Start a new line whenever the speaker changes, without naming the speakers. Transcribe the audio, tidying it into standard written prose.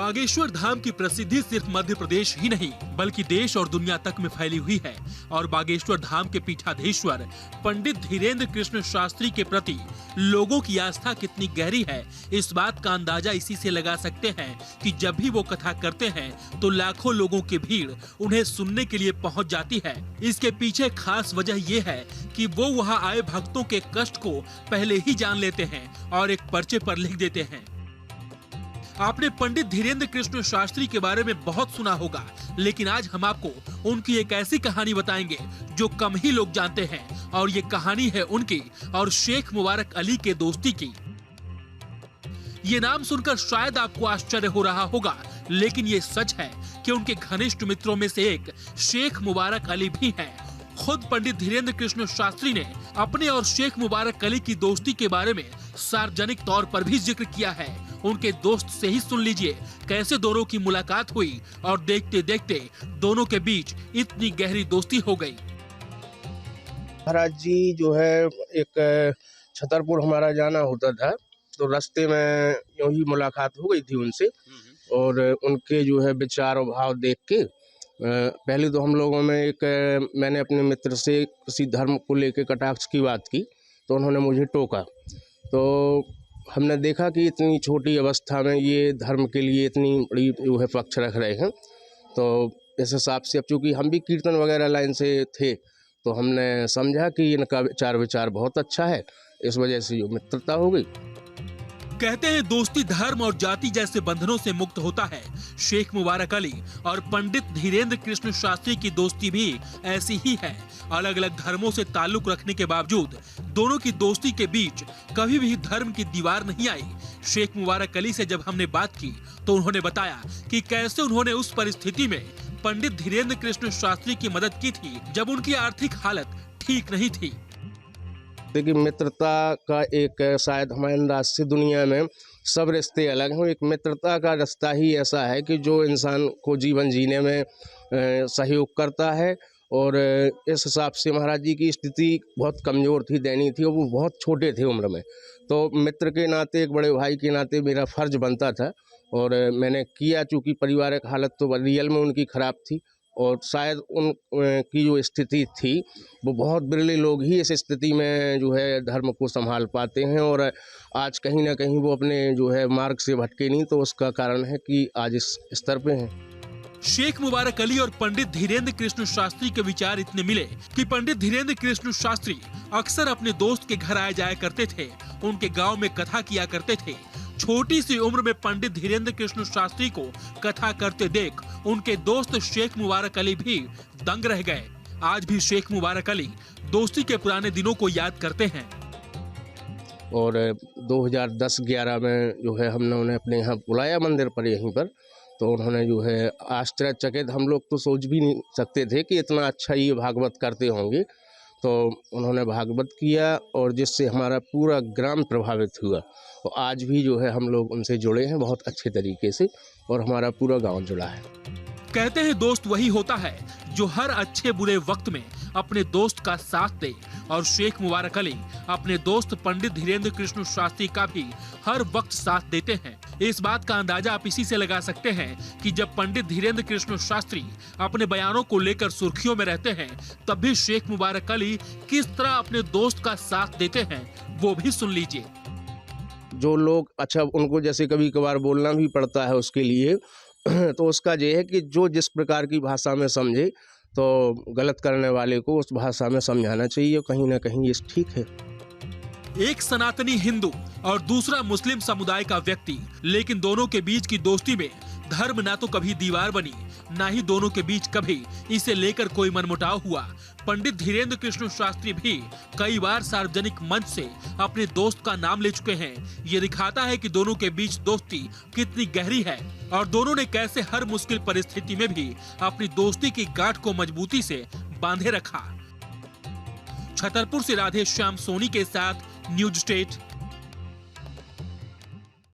बागेश्वर धाम की प्रसिद्धि सिर्फ मध्य प्रदेश ही नहीं बल्कि देश और दुनिया तक में फैली हुई है और बागेश्वर धाम के पीठाधीश्वर पंडित धीरेन्द्र कृष्ण शास्त्री के प्रति लोगों की आस्था कितनी गहरी है, इस बात का अंदाजा इसी से लगा सकते हैं कि जब भी वो कथा करते हैं तो लाखों लोगों की भीड़ उन्हें सुनने के लिए पहुंच जाती है। इसके पीछे खास वजह ये है कि वो वहां आए भक्तों के कष्ट को पहले ही जान लेते हैं और एक पर्चे पर लिख देते हैं। आपने पंडित धीरेन्द्र कृष्ण शास्त्री के बारे में बहुत सुना होगा, लेकिन आज हम आपको उनकी एक ऐसी कहानी बताएंगे जो कम ही लोग जानते हैं और ये कहानी है उनकी और शेख मुबारक अली के दोस्ती की। ये नाम सुनकर शायद आपको आश्चर्य हो रहा होगा, लेकिन ये सच है कि उनके घनिष्ठ मित्रों में से एक शेख मुबारक अली भी हैं। खुद पंडित धीरेन्द्र कृष्ण शास्त्री ने अपने और शेख मुबारक अली की दोस्ती के बारे में सार्वजनिक तौर पर भी जिक्र किया है। उनके दोस्त से ही सुन लीजिए कैसे दोनों की मुलाकात हुई और देखते देखते दोनों के बीच इतनी गहरी दोस्ती हो गई।
महाराज जी जो है एक छतरपुर हमारा जाना होता था, तो रास्ते में यूं ही मुलाकात हो गई थी उनसे और उनके जो है विचार और भाव देख के पहले तो हम लोगों में मैंने अपने मित्र से किसी धर्म को लेकर कटाक्ष की बात की तो उन्होंने मुझे टोका। तो हमने देखा कि इतनी छोटी अवस्था में ये धर्म के लिए इतनी बड़ी जो है पक्ष रख रहे हैं, तो इस हिसाब से अब चूँकि हम भी कीर्तन वगैरह लाइन से थे तो हमने समझा कि इनका विचार बहुत अच्छा है, इस वजह से जो मित्रता हो गई।
कहते हैं दोस्ती धर्म और जाति जैसे बंधनों से मुक्त होता है। शेख मुबारक अली और पंडित धीरेन्द्र कृष्ण शास्त्री की दोस्ती भी ऐसी ही है। अलग अलग धर्मों से ताल्लुक रखने के बावजूद दोनों की दोस्ती के बीच कभी भी धर्म की दीवार नहीं आई। शेख मुबारक अली से जब हमने बात की तो उन्होंने बताया कि कैसे उन्होंने उस परिस्थिति में पंडित धीरेन्द्र कृष्ण शास्त्री की मदद की थी जब उनकी आर्थिक हालत ठीक नहीं थी।
देखिए, मित्रता का एक शायद हमारे अंदाज से दुनिया में सब रिश्ते अलग हैं, एक मित्रता का रास्ता ही ऐसा है कि जो इंसान को जीवन जीने में सहयोग करता है। और इस हिसाब से महाराज जी की स्थिति बहुत कमज़ोर थी, दयनीय थी और वो बहुत छोटे थे उम्र में, तो मित्र के नाते एक बड़े भाई के नाते मेरा फ़र्ज बनता था और मैंने किया। चूँकि पारिवारिक हालत तो रियल में उनकी ख़राब थी और शायद उन की जो स्थिति थी वो बहुत बिरले लोग ही इस स्थिति में जो है धर्म को संभाल पाते हैं और आज कहीं ना कहीं वो अपने जो है मार्ग से भटके नहीं, तो उसका कारण है कि आज इस स्तर पे हैं।
शेख मुबारक अली और पंडित धीरेन्द्र कृष्ण शास्त्री के विचार इतने मिले कि पंडित धीरेन्द्र कृष्ण शास्त्री अक्सर अपने दोस्त के घर आए जाया करते थे, उनके गांव में कथा किया करते थे। छोटी सी उम्र में पंडित धीरेन्द्र कृष्ण शास्त्री को कथा करते देख उनके दोस्त शेख मुबारक अली भी दंग रह गए। आज भी शेख मुबारक अली दोस्ती के पुराने दिनों को याद करते हैं।
और 2010-11 में जो है हमने उन्हें अपने यहाँ बुलाया मंदिर पर, यहीं पर, तो उन्होंने जो है आश्चर्यचकित, हम लोग तो सोच भी नहीं सकते थे कि इतना अच्छा ये भागवत करते होंगे, तो उन्होंने भागवत किया और जिससे हमारा पूरा ग्राम प्रभावित हुआ। और आज भी जो है हम लोग उनसे जुड़े हैं बहुत अच्छे तरीके से और हमारा पूरा गांव जुड़ा है।
कहते हैं दोस्त वही होता है जो हर अच्छे बुरे वक्त में अपने दोस्त का साथ दे और शेख मुबारक अली अपने दोस्त पंडित धीरेन्द्र कृष्ण शास्त्री का भी हर वक्त साथ देते हैं। इस बात का अंदाजा आप इसी से लगा सकते हैं कि जब पंडित धीरेन्द्र कृष्ण शास्त्री अपने बयानों को लेकर सुर्खियों में रहते हैं तब भी शेख मुबारक अली किस तरह अपने दोस्त का साथ देते हैं वो भी सुन लीजिए।
जो लोग अच्छा उनको जैसे कभी कभार बोलना भी पड़ता है उसके लिए तो उसका ये है कि जो जिस प्रकार की भाषा में समझे तो गलत करने वाले को उस भाषा में समझाना चाहिए, कहीं ना कहीं ये ठीक है।
एक सनातनी हिंदू और दूसरा मुस्लिम समुदाय का व्यक्ति, लेकिन दोनों के बीच की दोस्ती में धर्म ना तो कभी दीवार बनी, ना ही दोनों के बीच कभी इसे लेकर कोई मनमुटाव हुआ। पंडित धीरेन्द्र कृष्ण शास्त्री भी कई बार सार्वजनिक मंच से अपने दोस्त का नाम ले चुके हैं। ये दिखाता है कि दोनों के बीच दोस्ती कितनी गहरी है और दोनों ने कैसे हर मुश्किल परिस्थिति में भी अपनी दोस्ती की गांठ को मजबूती से बांधे रखा। छतरपुर से राधे श्याम सोनी के साथ न्यूज स्टेट।